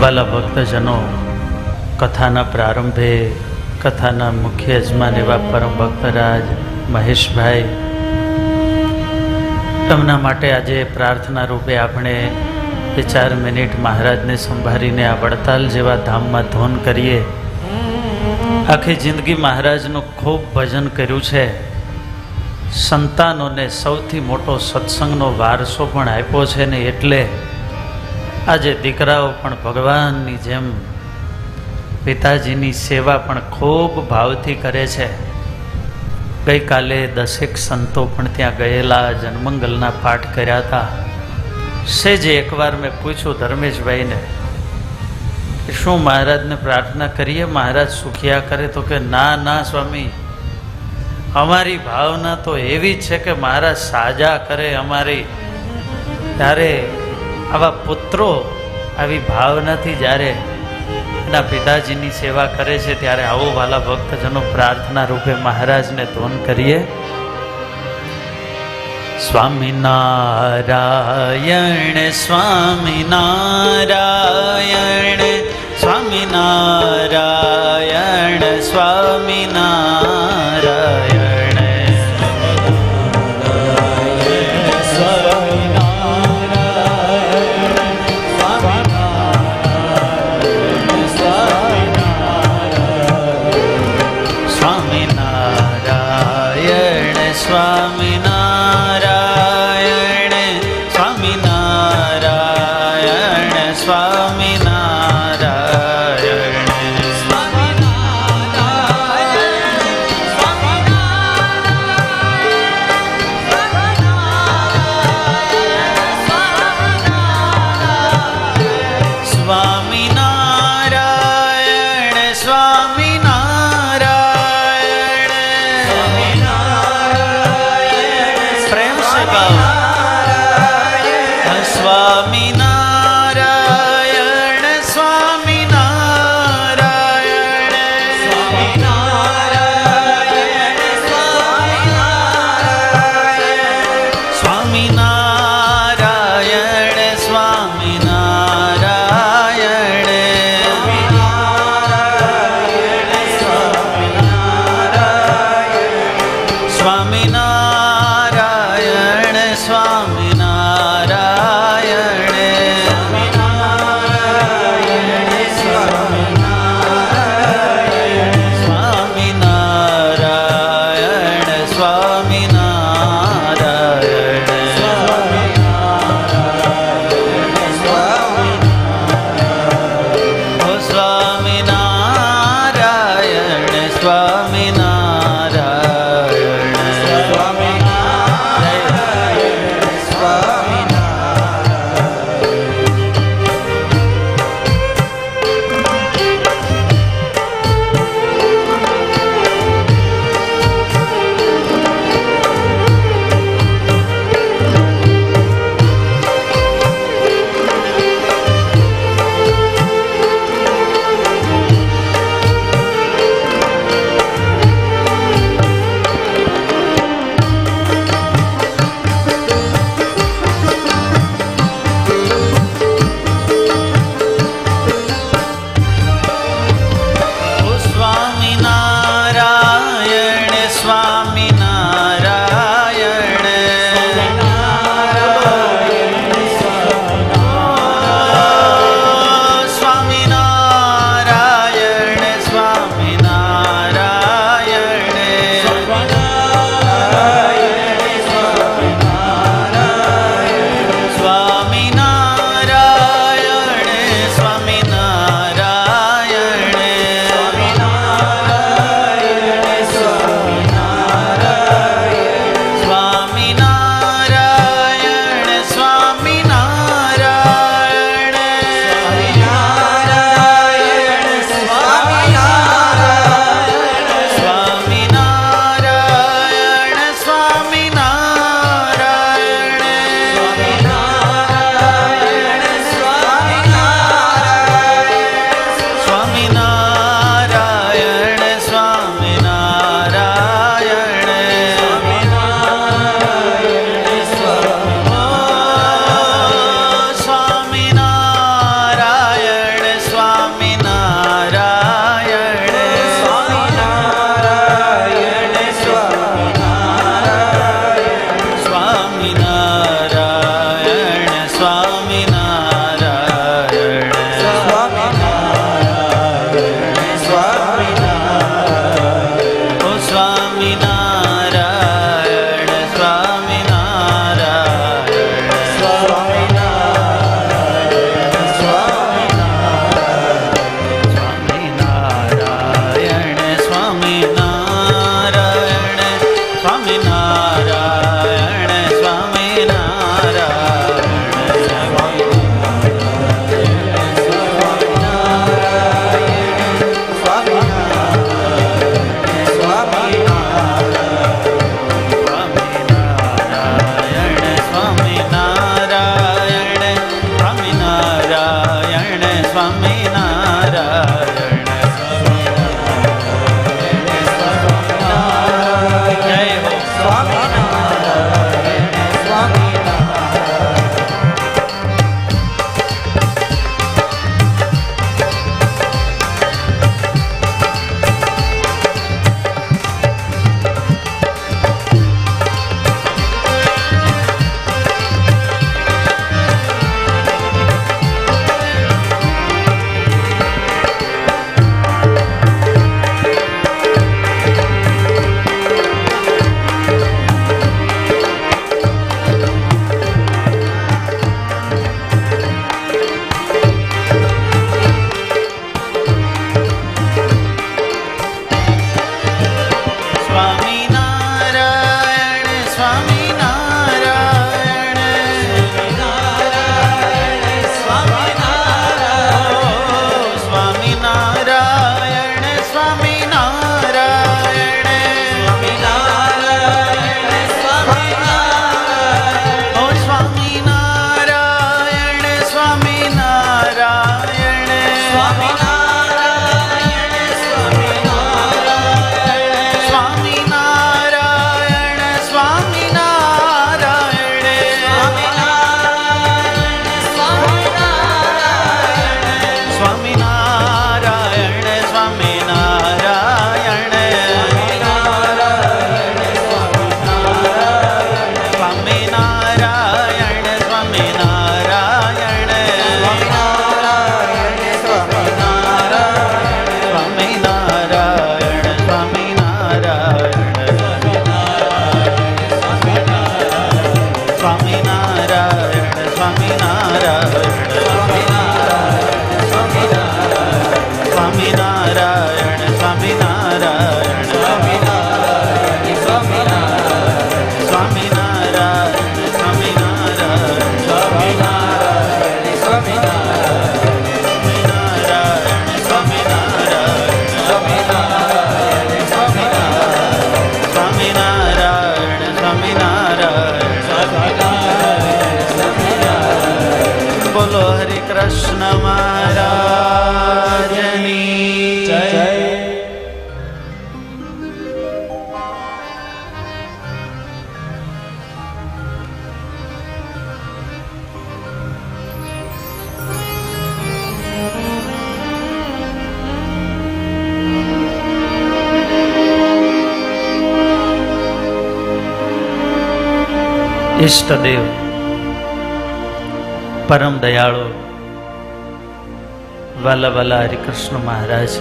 વાલા ભક્તજનો, કથાના પ્રારંભે કથાના મુખ્ય યજમાન એવા પરમ ભક્તરાજ મહેશભાઈ, એમના માટે આજે પ્રાર્થના રૂપે આપણે 4 મિનિટ મહારાજને સંભાળીને આ વડતાલ જેવા ધામમાં ધોન કરીએ. આખી જિંદગી મહારાજનું ખૂબ ભજન કર્યું છે. સંતાનોને સૌથી મોટો સત્સંગનો વારસો પણ આપ્યો છે ને એટલે આજે દીકરાઓ પણ ભગવાનની જેમ પિતાજીની સેવા પણ ખૂબ ભાવથી કરે છે. ગઈકાલે 10 સંતો પણ ત્યાં ગયેલા, જન્મંગલના પાઠ કર્યા હતા. સેજે એકવાર મેં પૂછ્યું ધર્મેશભાઈને, શું મહારાજને પ્રાર્થના કરીએ, મહારાજ સુખિયા કરે? તો કે ના ના સ્વામી, અમારી ભાવના તો એવી જ છે કે મહારાજ સાજા કરે અમારી. ત્યારે આવા પુત્રો આવી ભાવનાથી જ્યારે એના પિતાજીની સેવા કરે છે ત્યારે આવો વાલા ભક્તજનો પ્રાર્થના રૂપે મહારાજને ધોન કરીએ. સ્વામિનારાયણ સ્વામિનારાયણ સ્વામિનારાયણ સ્વામિનારાયણ. ઈષ્ટદેવ પરમ દયાળુ વાલા વાલા હરિકૃષ્ણ મહારાજ,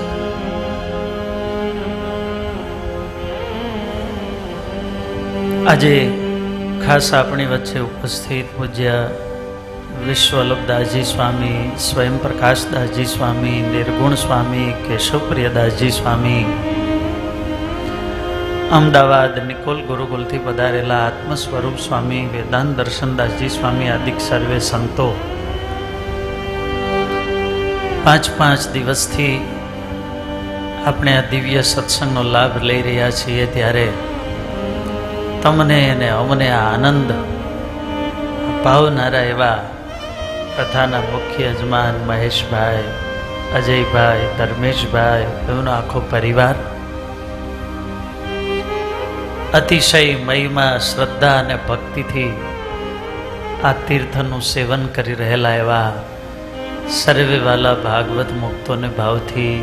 આજે ખાસ આપણી વચ્ચે ઉપસ્થિત પૂજ્ય વિશ્વવલ્લભદાસજી સ્વામી, સ્વયં પ્રકાશદાસજી સ્વામી, નિર્ગુણ સ્વામી, કેશવપ્રિયદાસજી સ્વામી, અમદાવાદ નિકોલ ગુરુકુલથી પધારેલા આત્મ સ્વરૂપ સ્વામી, વેદાંત દર્શનદાસજી સ્વામી આદિક સર્વે સંતો 5 દિવસથી આપણે આ દિવ્ય સત્સંગનો લાભ લઈ રહ્યા છીએ, ત્યારે તમને અને અમને આ આનંદ પાવનારા એવા કથાના મુખ્ય યજમાન મહેશભાઈ, અજયભાઈ, ધર્મેશભાઈ, એમનો આખો પરિવાર અતિશય મહિમા, શ્રદ્ધા અને ભક્તિથી આ તીર્થનું સેવન કરી રહેલા એવા સર્વે વાલા ભાગવત મુક્તોને ભાવથી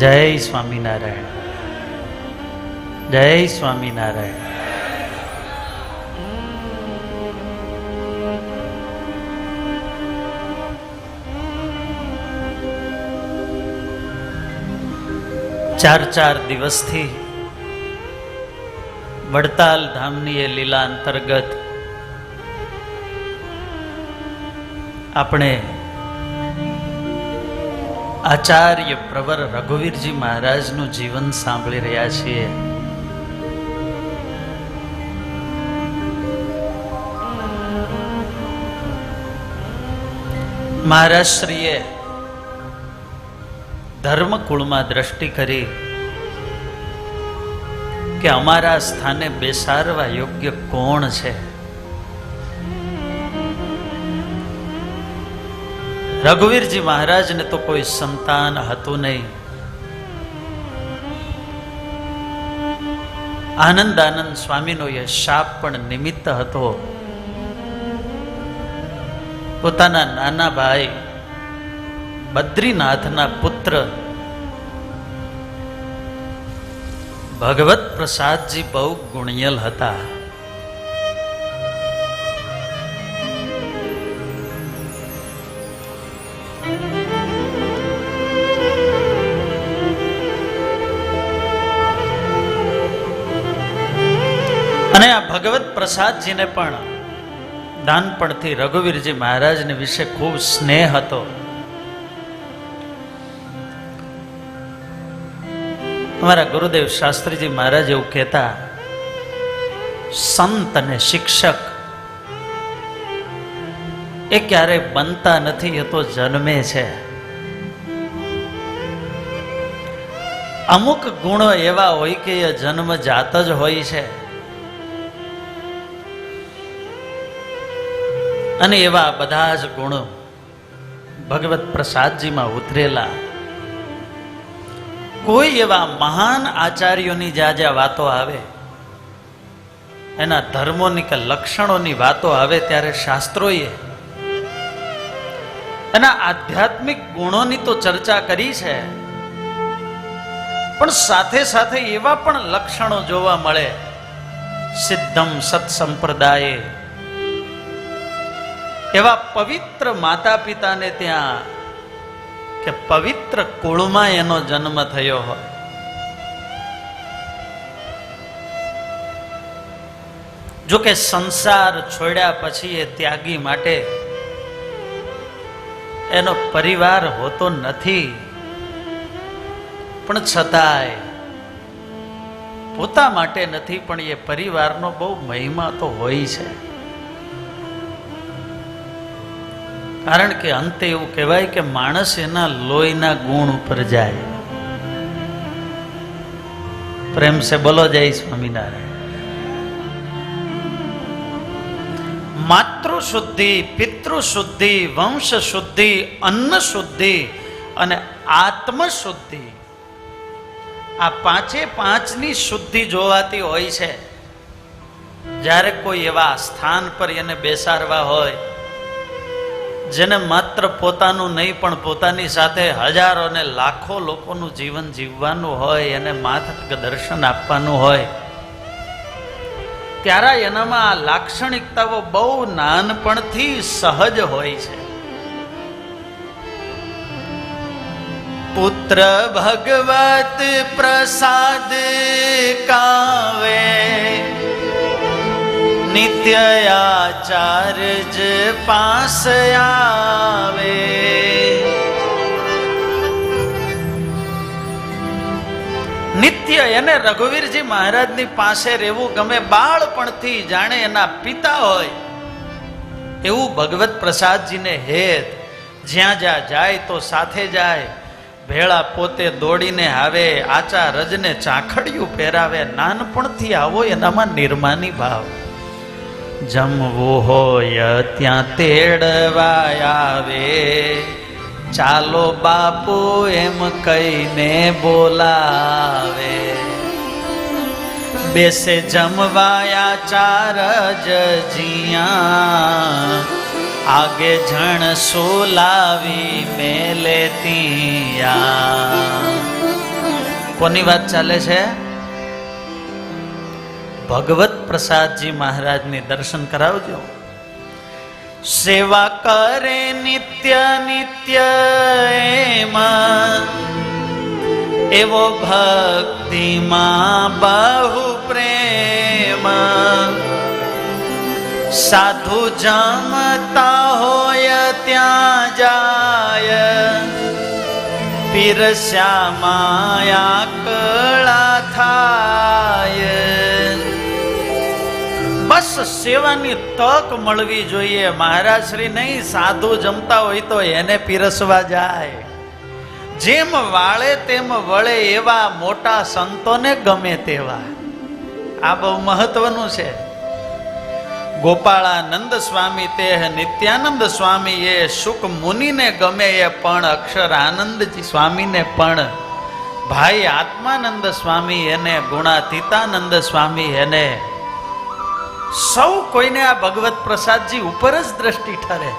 જય સ્વામિનારાયણ, જય સ્વામિનારાયણ. ચાર દિવસથી વડતાલ ધામની એ લીલા અંતર્ગત આપણે આચાર્ય પ્રવર રઘુવીરજી મહારાજનું જીવન સાંભળી રહ્યા છીએ. મહારાજશ્રીએ ધર્મકુળમાં દ્રષ્ટિ કરી કે અમારા સ્થાને બેસાડવા યોગ્ય કોણ છે. રઘુવીરજી મહારાજને તો કોઈ સંતાન હતું નહીં. આનંદાનંદ સ્વામીનો એ શાપ પણ નિમિત્ત હતો. પોતાના નાના ભાઈ બદ્રીનાથના પુત્ર ભગવત પ્રસાદજી બહુ ગુણિયલ હતા. અને આ ભગવત પ્રસાદજીને પણ નાનપણથી રઘુવીરજી મહારાજને વિશે ખૂબ સ્નેહ હતો. અમારા ગુરુદેવ શાસ્ત્રીજી મહારાજ એવું કહેતા, સંત અને શિક્ષક એ ક્યારેય બનતા નથી, એ તો જન્મે છે. અમુક ગુણો એવા હોય કે એ જન્મજાત જ હોય છે, અને એવા બધા જ ગુણો ભગવત પ્રસાદજીમાં ઉતરેલા. કોઈ એવા મહાન આચાર્યોની જ્યાં જ્યાં વાતો આવે, એના ધર્મોની કે લક્ષણોની વાતો આવે, ત્યારે શાસ્ત્રોએ એના આધ્યાત્મિક ગુણોની તો ચર્ચા કરી છે, પણ સાથે સાથે એવા પણ લક્ષણો જોવા મળે. સિદ્ધમ સત્સંપ્રદાયે, એવા પવિત્ર માતા પિતાને ત્યાં કે પવિત્ર કુળમાં એનો જન્મ થયો હોય. જો કે સંસાર છોડ્યા પછી એ ત્યાગી માટે એનો પરિવાર હોતો નથી, પણ છતાંય પોતા માટે નથી, પણ એ પરિવારનો બહુ મહિમા તો હોય છે. કારણ કે અંતે એવું કહેવાય કે માણસ એના લોહીના ગુણ ઉપર જાય. પ્રેમ સે બોલો જય સ્વામિનારાયણ. માતૃ શુદ્ધિ, પિતૃ શુદ્ધિ, વંશ શુદ્ધિ, અન્ન શુદ્ધિ અને આત્મ શુદ્ધિ, આ 5ની શુદ્ધિ જોવાતી હોય છે. જ્યારે કોઈ એવા સ્થાન પર એને બેસાડવા હોય, જેને માત્ર પોતાનું નહીં પણ પોતાની સાથે હજારો ને લાખો લોકોનું જીવન જીવવાનું હોય, એને માત્ર દર્શન આપવાનું હોય, ત્યારે એનામાં આ લાક્ષણિકતાઓ બહુ નાનપણથી સહજ હોય છે. પુત્ર ભગવત પ્રસાદ કાવે, નિત્ય આચાર્ય પાસ આવે. નિત્ય એને રઘુવીરજી મહારાજની પાસે રહેવું ગમે. બાળપણથી જાણે એના પિતા હોય એવું ભગવત પ્રસાદજીને હેત. જ્યાં જ્યાં જાય તો સાથે જાય, ભેળા પોતે દોડીને આવે, આચા રજને ચાખડિયું પહેરાવે. નાનપણથી આવો એનામાં નિર્માની ભાવ. જમવું હોય ત્યાં તેડવા આવે, ચાલો બાપુ એમ કહીને બોલાવે. બેસે જમવાયા ચાર જ જીયા, આગે જણ સોલાવી મેલે તિયા. કોની વાત ચાલે છે? ભગવત પ્રસાદજી મહારાજની દર્શન કરાવજો. સેવા કરે નિત્ય નિત્ય એમાં, એવો ભક્તિમાં બહુ પ્રેમ. સાધુ જમતા હોય ત્યાં જાય, પીરસ્યા માયા કળા થાય. બસ સેવાની તક મળવી જોઈએ. મહારાજ શ્રી નહીં, સાધુ જમતા હોય તો એને પીરસવા જાય. જેમ વાળે તેમ વળે એવા મોટા સંતોને ગમે તેવા. આ બહુ મહત્વનું છે. ગોપાળાનંદ સ્વામી તે નિત્યાનંદ સ્વામી એ શુક મુનિને ગમે એ પણ અક્ષરાનંદજી સ્વામીને પણ, ભાઈ આત્માનંદ સ્વામી એને, ગુણાતીતાનંદ સ્વામી એને, સૌ કોઈને આ ભગવત પ્રસાદજી ઉપર જ દ્રષ્ટિ ઠરે.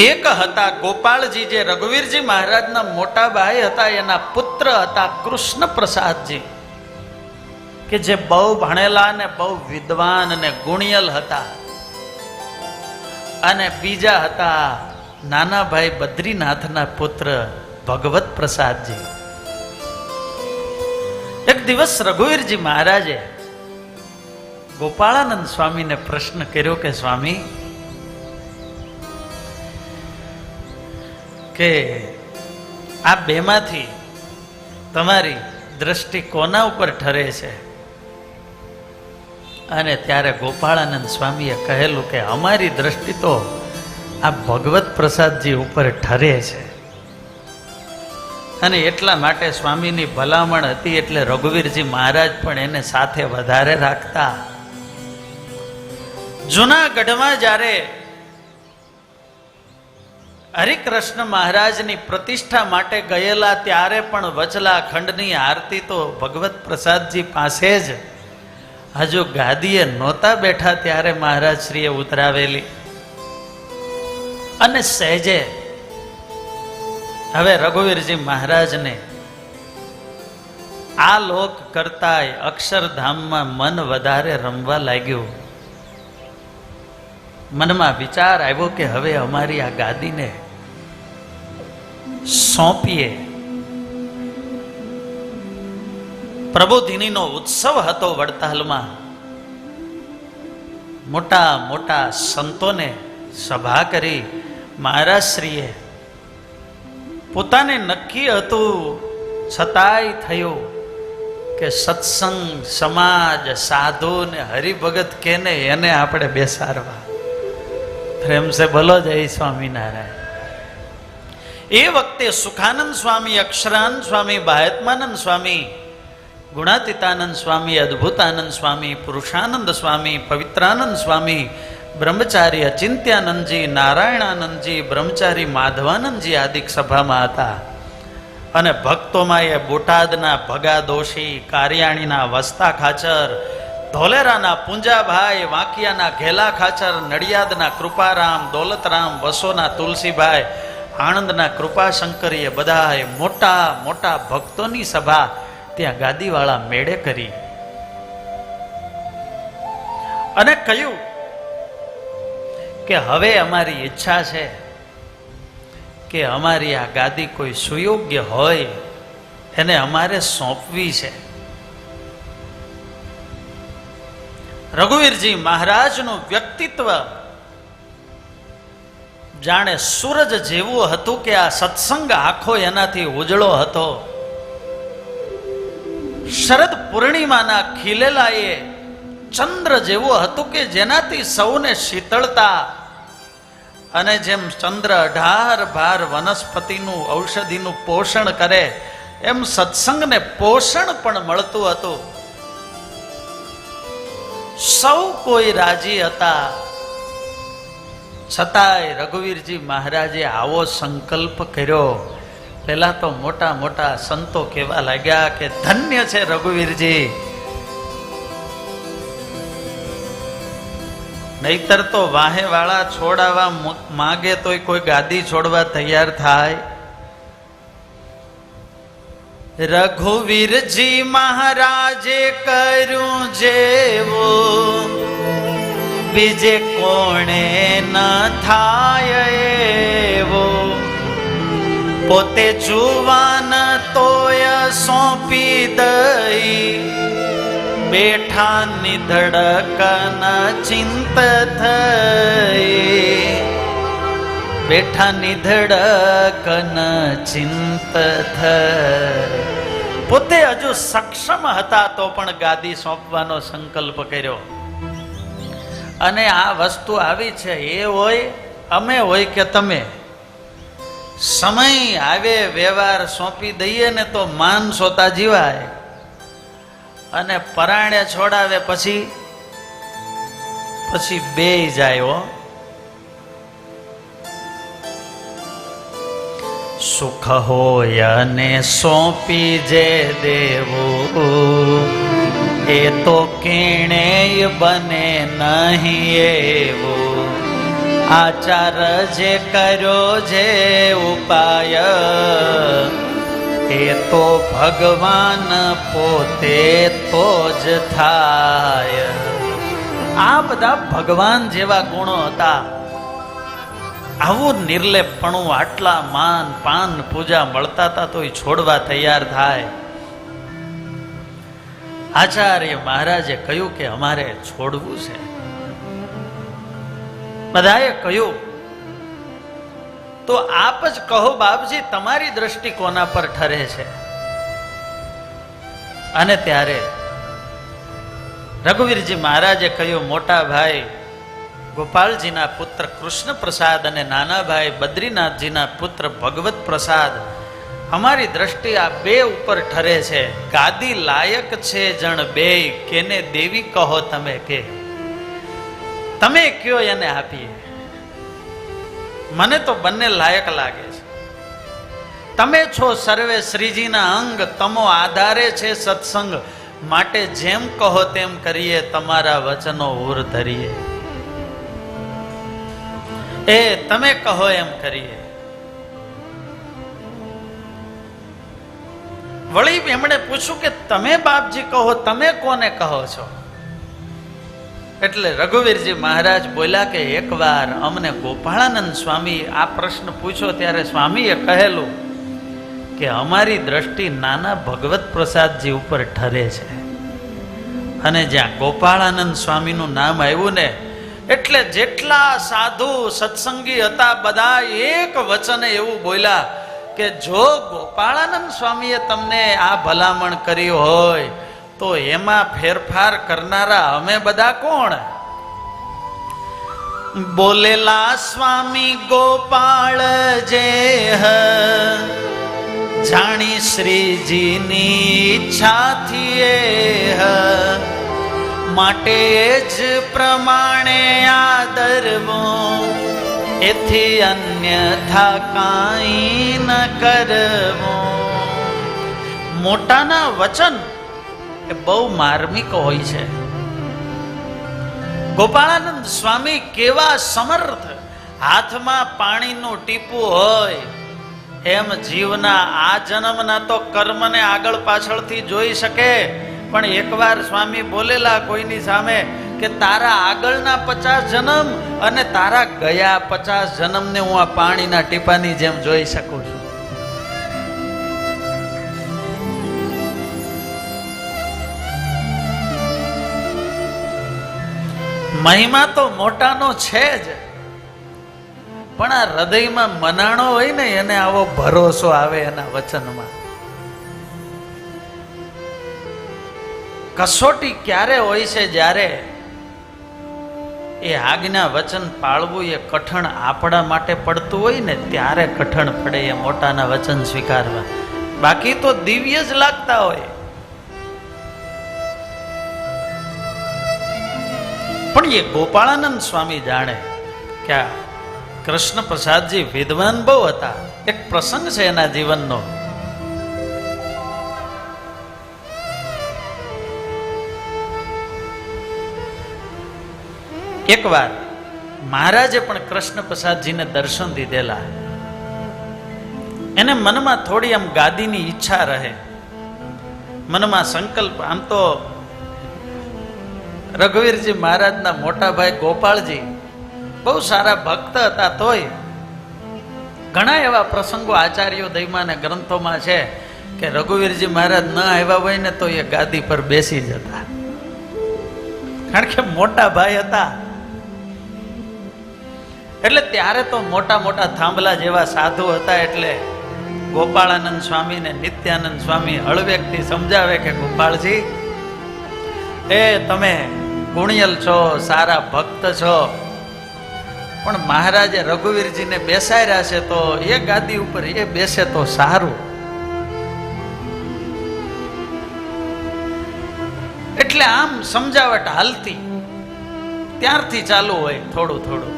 એક હતા ગોપાળજી, જે રઘુવીરજી મહારાજના મોટા ભાઈ હતા, એના પુત્ર હતા કૃષ્ણ પ્રસાદજી, કે જે બહુ ભણેલા ને બહુ વિદ્વાન અને ગુણિયલ હતા. અને બીજા હતા નાના ભાઈ બદ્રીનાથના પુત્ર ભગવત પ્રસાદજી. એક દિવસ રઘુવીરજી મહારાજે ગોપાળાનંદ સ્વામીને પ્રશ્ન કર્યો કે સ્વામી, કે આ બેમાંથી તમારી દ્રષ્ટિ કોના ઉપર ઠરે છે? અને ત્યારે ગોપાળાનંદ સ્વામીએ કહેલું કે અમારી દ્રષ્ટિ તો આ ભગવત પ્રસાદજી ઉપર ઠરે છે. અને એટલા માટે સ્વામીની ભલામણ હતી એટલે રઘુવીરજી મહારાજ પણ એને સાથે વધારે રાખતા. જૂનાગઢમાં જ્યારે હરિકૃષ્ણ મહારાજની પ્રતિષ્ઠા માટે ગયેલા ત્યારે પણ વચલા ખંડની આરતી તો ભગવત પ્રસાદજી પાસે જ, હજુ ગાદીએ નહોતા બેઠા ત્યારે મહારાજ શ્રીએ ઉતરાવેલી. અને સહેજે હવે રઘુવીરજી મહારાજને આ લોક કરતાય અક્ષરધામમાં મન વધારે રમવા લાગ્યું. મનમાં વિચાર આવ્યો કે હવે અમારી આ ગાદીને સોંપીએ. પ્રબોધિનીનો ઉત્સવ હતો વડતાલમાં. મોટા મોટા સંતોને સભા કરી મહારાજશ્રીએ. પોતાને નક્કી હતું છતાંય થયું કે સત્સંગ, સમાજ, સાધુ ને હરિભગત કેને એને આપણે બેસાડવા. પ્રેમ સે બોલો જય સ્વામિનારાયણ. એ વખતે સુખાનંદ સ્વામી, અક્ષરાનંદ સ્વામી, બાહ્યત્માનંદ સ્વામી, ગુણાતીતાનંદ સ્વામી, અદ્ભુતાનંદ સ્વામી, પુરુષાનંદ સ્વામી, પવિત્રાનંદ સ્વામી, બ્રહ્મચારી અચિંત્યાનંદજી, નારાયણાનંદજી, બ્રહ્મચારી માધવાનંદજી આદિક સભામાં હતા. અને ભક્તોમાં એ બોટાદના ભગા દોશી, કારિયાણીના વસ્તા ખાચર, ધોલેરાના પુંજાભાઈ, વાંકિયાના ઘેલા ખાચર, નડિયાદના કૃપારામ, દોલતરામ, વસોના તુલસીભાઈ આણંદના કૃપાશંકરીએ બધાએ મોટા મોટા ભક્તોની સભા ત્યાં ગાદીવાળા મેળે કરી અને કહ્યું કે હવે અમારી ઈચ્છા છે કે અમારી આ ગાદી કોઈ સુયોગ્ય હોય એને અમારે સોંપવી છે. રઘુવીરજી મહારાજનું વ્યક્તિત્વ જાણે સૂરજ જેવું હતું કે આ સત્સંગ આખો એનાથી ઉજળો હતો. શરદ પૂર્ણિમાના ખીલેલા એ ચંદ્ર જેવું હતું કે જેનાથી સૌને શીતળતા, અને જેમ ચંદ્ર 18 ભાર વનસ્પતિનું ઔષધિનું પોષણ કરે એમ સત્સંગને પોષણ પણ મળતું હતું. સૌ કોઈ રાજી હતા, છતાંય રઘુવીરજી મહારાજે આવો સંકલ્પ કર્યો. પેલા તો મોટા મોટા સંતો કહેવા લાગ્યા કે ધન્ય છે રઘુવીરજી, નહીતર તો વાહે વાળા છોડાવવા માગે તોય કોઈ ગાદી છોડવા તૈયાર થાય. રઘુવીરજી મહારાજે કર્યું જેવું બીજે કોણે ન થાય એવું, પોતે જુવાન તોય સોંપી દઈ, બેઠા નિધડકન ચિંત થઈ, બેઠા નિધડકન ચિંત થઈ. પોતે હજુ સક્ષમ હતા તો પણ ગાદી સોંપવાનો સંકલ્પ કર્યો. અને આ વસ્તુ આવી છે, એ હોય અમે હોય કે તમે, સમય આવે વ્યવહાર સોંપી દઈએ ને તો માન સોતા જીવાય, અને પરાણે છોડાવે પછી બે જાય. સુખ હોય અને સોંપી જે દેવું, એ તો કેણેય બને નહીં એવું. આચાર જે કર્યો જે ઉપાય, એ તો ભગવાન પોતે તો જ થાય. આ બધા ભગવાન જેવા ગુણો હતા. આવું નિર્લેપપણું, આટલા માન પાન પૂજા મળતા હતા તો એ છોડવા તૈયાર થાય. આચાર્ય મહારાજે કહ્યું કે અમારે છોડવું છે. બધાએ કહ્યું તો આપ જ કહો બાપજી, તમારી દ્રષ્ટિ કોના પર ઠરે છે? અને ત્યારે રઘુવીરજી મહારાજે કહ્યું, મોટા ભાઈ ગોપાલજીના પુત્ર કૃષ્ણ પ્રસાદ અને નાના ભાઈ બદ્રીનાથજીના પુત્ર ભગવત પ્રસાદ, અમારી દ્રષ્ટિ આ બે ઉપર ઠરે છે. ગાદી લાયક છે જણ બે, કેને દેવી કહો તમે, કે તમે કયો એને આપીએ. મને તો બંને લાયક લાગે છે. તમે છો સર્વે શ્રીજીના અંગ, તમો આધારે છે સત્સંગ, માટે જેમ કહો તેમ કરીએ, તમારા વચનો ઉર ધરીએ. એ તમે કહો એમ કરીએ. વળી એમણે પૂછ્યું કે તમે બાપજી કહો, તમે કોને કહો છો? એટલે રઘુવીરજી મહારાજ બોલ્યા કે એકવાર અમને ગોપાળાનંદ સ્વામી આ પ્રશ્ન પૂછ્યો ત્યારે સ્વામીએ કહેલું કે અમારી દ્રષ્ટિ નાના ભગવત પ્રસાદજી ઉપર ઠરે છે. અને જ્યાં ગોપાળાનંદ સ્વામીનું નામ આવ્યું ને, એટલે જેટલા સાધુ સત્સંગી હતા બધા એક વચને એવું બોલ્યા કે જો ગોપાળાનંદ સ્વામીએ તમને આ ભલામણ કરી હોય તો એમાં ફેરફાર કરનારા અમે બધા કોણ? બોલેલા સ્વામી ગોપાળ જે જાણી શ્રીજીની ઈચ્છાથી માટે જ પ્રમાણે આદરવો, એથી અન્યથા કાંઈ ન કરવો. મોટાના વચન એ બહુ માર્મિક હોય છે. ગોપાળાનંદ સ્વામી કેવા સમર્થ હાથમાં પાણીનું ટીપું હોય એમ જીવના આ જન્મના તો કર્મને આગળ પાછળથી જોઈ શકે, પણ એકવાર સ્વામી બોલેલા કોઈની સામે કે તારા આગળના 50 જન્મ અને તારા ગયા 50 જન્મને હું આ પાણીના ટીપાની જેમ જોઈ શકું છું. મહિમા તો મોટાનો છે જ, પણ આ હૃદયમાં મનાણો હોય ને એને આવો ભરોસો આવે એના વચનમાં. કસોટી ક્યારે હોય છે? જ્યારે એ આજ્ઞા વચન પાળવું એ કઠણ આપણા માટે પડતું હોય ને ત્યારે કઠણ પડે એ મોટાના વચન સ્વીકારવા. બાકી તો દિવ્ય જ લાગતા હોય. પણ એ ગોપાળાનંદ સ્વામી જાણે કે આ કૃષ્ણ પ્રસાદજી વિદ્વાન બહુ હતા. એક પ્રસંગ છે એના જીવનનો. એકવાર મહારાજે પણ કૃષ્ણ પ્રસાદજીને દર્શન દીધેલા. એને મનમાં થોડી આમ ગાદીની ઈચ્છા રહે, મનમાં સંકલ્પ. આમ તો રઘુવીરજી મહારાજના મોટા ભાઈ ગોપાળજી બહુ સારા ભક્ત હતા, તોય ઘણા એવા પ્રસંગો આચાર્યો દયમાં ને ગ્રંથોમાં છે કે રઘુવીરજી મહારાજ ન આવ્યા હોય ને તો એ ગાદી પર બેસી જતા, કારણ કે મોટા ભાઈ હતા. એટલે ત્યારે તો મોટા મોટા થાંભલા જેવા સાધુ હતા. એટલે ગોપાળાનંદ સ્વામી ને નિત્યાનંદ સ્વામી હળવેકથી સમજાવે કે ગોપાળજી, એ તમે ગુણિયલ છો, સારા ભક્ત છો, પણ મહારાજે રઘુવીરજીને બેસાડ્યા છે તો એ ગાદી ઉપર એ બેસે તો સારું. એટલે આમ સમજાવટ હાલતી, ત્યારથી ચાલુ હોય થોડું થોડું.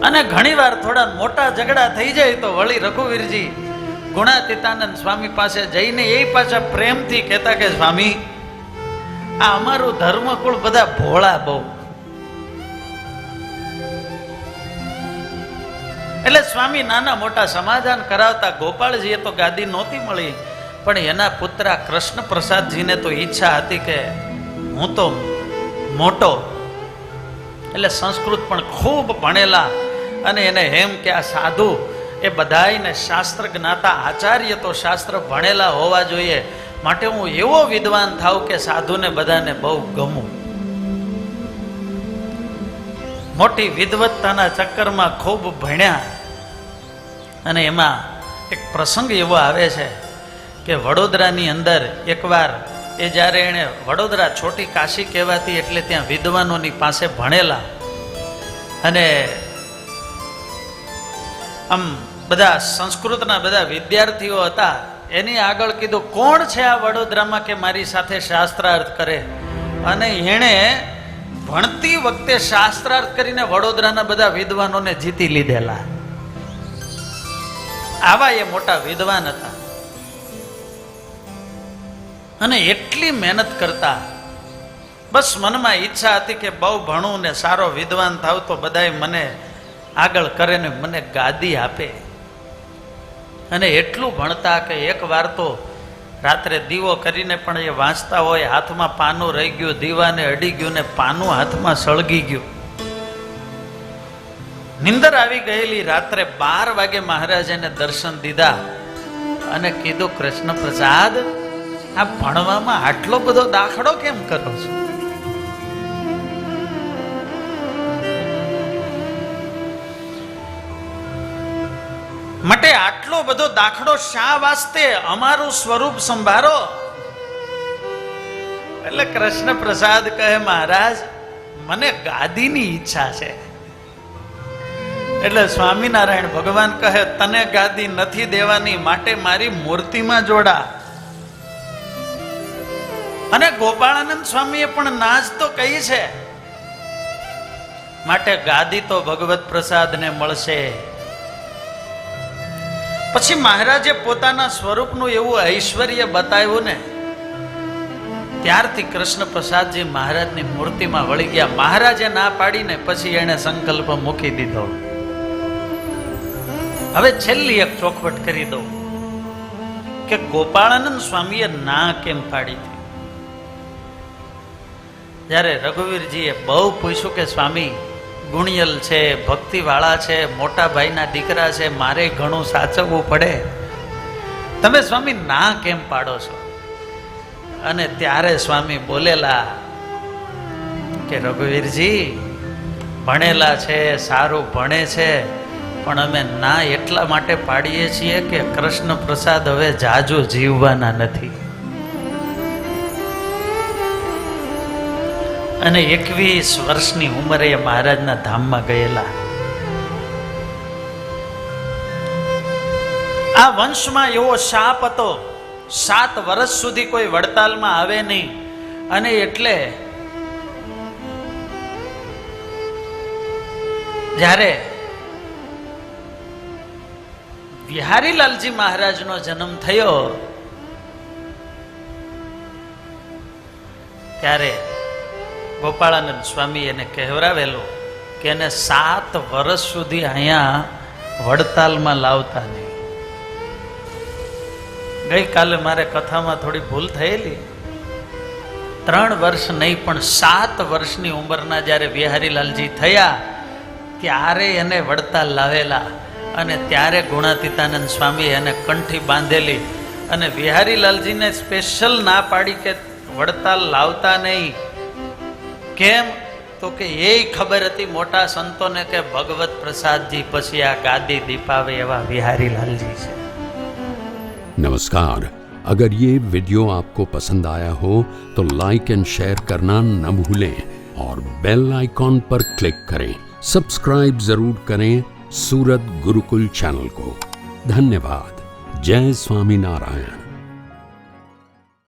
અને ઘણીવાર થોડા મોટા ઝઘડા થઈ જાય તો વળી રઘુવીરજી ગુણાતીતાનંદ સ્વામી પાસે જઈને એ પાછા પ્રેમથી કહેતા કે સ્વામી, આ અમારું ધર્મકુળ બધા ભોળા બહુ, એટલે સ્વામી નાના મોટા સમાધાન કરાવતા. ગોપાળજીએ તો ગાદી નહોતી મળી, પણ એના પુત્ર કૃષ્ણ પ્રસાદજીને તો ઈચ્છા હતી કે હું તો મોટો, એટલે સંસ્કૃત પણ ખૂબ ભણેલા, અને એને એમ કે આ સાધુ એ બધાયને શાસ્ત્ર જ્ઞાતા આચાર્ય તો શાસ્ત્ર ભણેલા હોવા જોઈએ, માટે હું એવો વિદ્વાન થાઉં કે સાધુને બધાને બહુ ગમું. મોટી વિદવત્તાના ચક્કરમાં ખૂબ ભણ્યા. અને એમાં એક પ્રસંગ એવો આવે છે કે વડોદરાની અંદર એકવાર એ જ્યારે એણે વડોદરા છોટી કાશી કહેવાતી, એટલે ત્યાં વિદ્વાનોની પાસે ભણેલા, અને આમ બધા સંસ્કૃતના બધા વિદ્યાર્થીઓ હતા. એની આગળ કીધું કોણ છે આ વડોદરામાં કે મારી સાથે શાસ્ત્રાર્થ કરે, અને એણે ભણતી વખતે શાસ્ત્રાર્થ કરીને વડોદરાના બધા વિદ્વાનોને જીતી લીધેલા. આવા એ મોટા વિદ્વાન હતા. અને એટલી મહેનત કરતા, બસ મનમાં ઈચ્છા હતી કે બહુ ભણું ને સારો વિદ્વાન થાવ તો બધાય મને આગળ કરે ને મને ગાદી આપે. અને એટલું ભણતા કે એક વાર તો રાત્રે દીવો કરીને પણ એ વાંચતા હોય, હાથમાં પાનું રહી ગયું, દીવાને અડી ગયું ને પાનું હાથમાં સળગી ગયું. નિંદર આવી ગયેલી. રાત્રે 12 વાગે મહારાજને દર્શન દીધા અને કીધું, કૃષ્ણ પ્રસાદ, આ ભણવામાં આટલો બધો દાખલો કેમ કરો છો? માટે આટલો બધો દાખલો શા વાસ્તે? અમારું સ્વરૂપ સંભાળો. એટલે કૃષ્ણ પ્રસાદ કહે, મહારાજ મને ગાદીની ઈચ્છા છે. એટલે સ્વામિનારાયણ ભગવાન કહે, તને ગાદી નથી દેવાની, માટે મારી મૂર્તિમાં જોડા. અને ગોપાળાનંદ સ્વામીએ પણ નાજ તો કહી છે, માટે ગાદી તો ભગવત પ્રસાદને મળશે. પછી મહારાજે પોતાના સ્વરૂપનું એવું ઐશ્વર્ય બતાવ્યું ને ત્યારથી કૃષ્ણ પ્રસાદજી મહારાજની મૂર્તિમાં વળી ગયા. મહારાજે ના પાડીને પછી એણે સંકલ્પ મૂકી દીધો. હવે છેલ્લી એક ચોખવટ કરી દઉં કે ગોપાળાનંદ સ્વામીએ ના કેમ પાડી હતી. જ્યારે રઘુવીરજીએ બહુ પૂછ્યું કે સ્વામી ગુણિયલ છે, ભક્તિવાળા છે, મોટા ભાઈના દીકરા છે, મારે ઘણું સાચવવું પડે, તમે સ્વામી ના કેમ પાડો છો? અને ત્યારે સ્વામી બોલેલા કે રઘુવીરજી ભણેલા છે, સારું ભણે છે, પણ અમે ના એટલા માટે પાડીએ છીએ કે કૃષ્ણ પ્રસાદ હવે જાજુ જીવવાના નથી. અને 21 વર્ષની ઉંમરે મહારાજના ધામમાં ગયેલા. આ વંશમાં એવો શાપ હતો, 7 વર્ષ સુધી કોઈ વડતાલમાં આવે નહીં. અને એટલે જ્યારે બિહારીલાલજી મહારાજનો જન્મ થયો ત્યારે ગોપાળાનંદ સ્વામી એને કહેવરાવેલું કે એને 7 વર્ષ સુધી અહીંયા વડતાલમાં લાવતા નહીં. ગઈકાલે મારે કથામાં થોડી ભૂલ થયેલી. 3 વર્ષ નહીં પણ 7 વર્ષની ઉંમરના જ્યારે બિહારીલાલજી થયા ત્યારે એને વડતાલ લાવેલા. અને ત્યારે ગુણાતીતાનંદ સ્વામી એને કંઠી બાંધેલી અને બિહારીલાલજીને સ્પેશિયલ ના પાડી કે વડતાલ લાવતા નહીં. કેમ? તો કે એ ખબર હતી મોટા સંતોને કે ભગવત પ્રસાદજી પછી આ ગાદી દીપાવે એવા બિહારીલાલજી છે. नमस्कार, अगर ये वीडियो आपको पसंद आया हो तो लाइक एंड शेयर करना न भूलें और बेल आइकॉन पर क्लिक करें. सब्सक्राइब जरूर करें सूरत गुरुकुल चैनल को. धन्यवाद. जय स्वामीनारायण.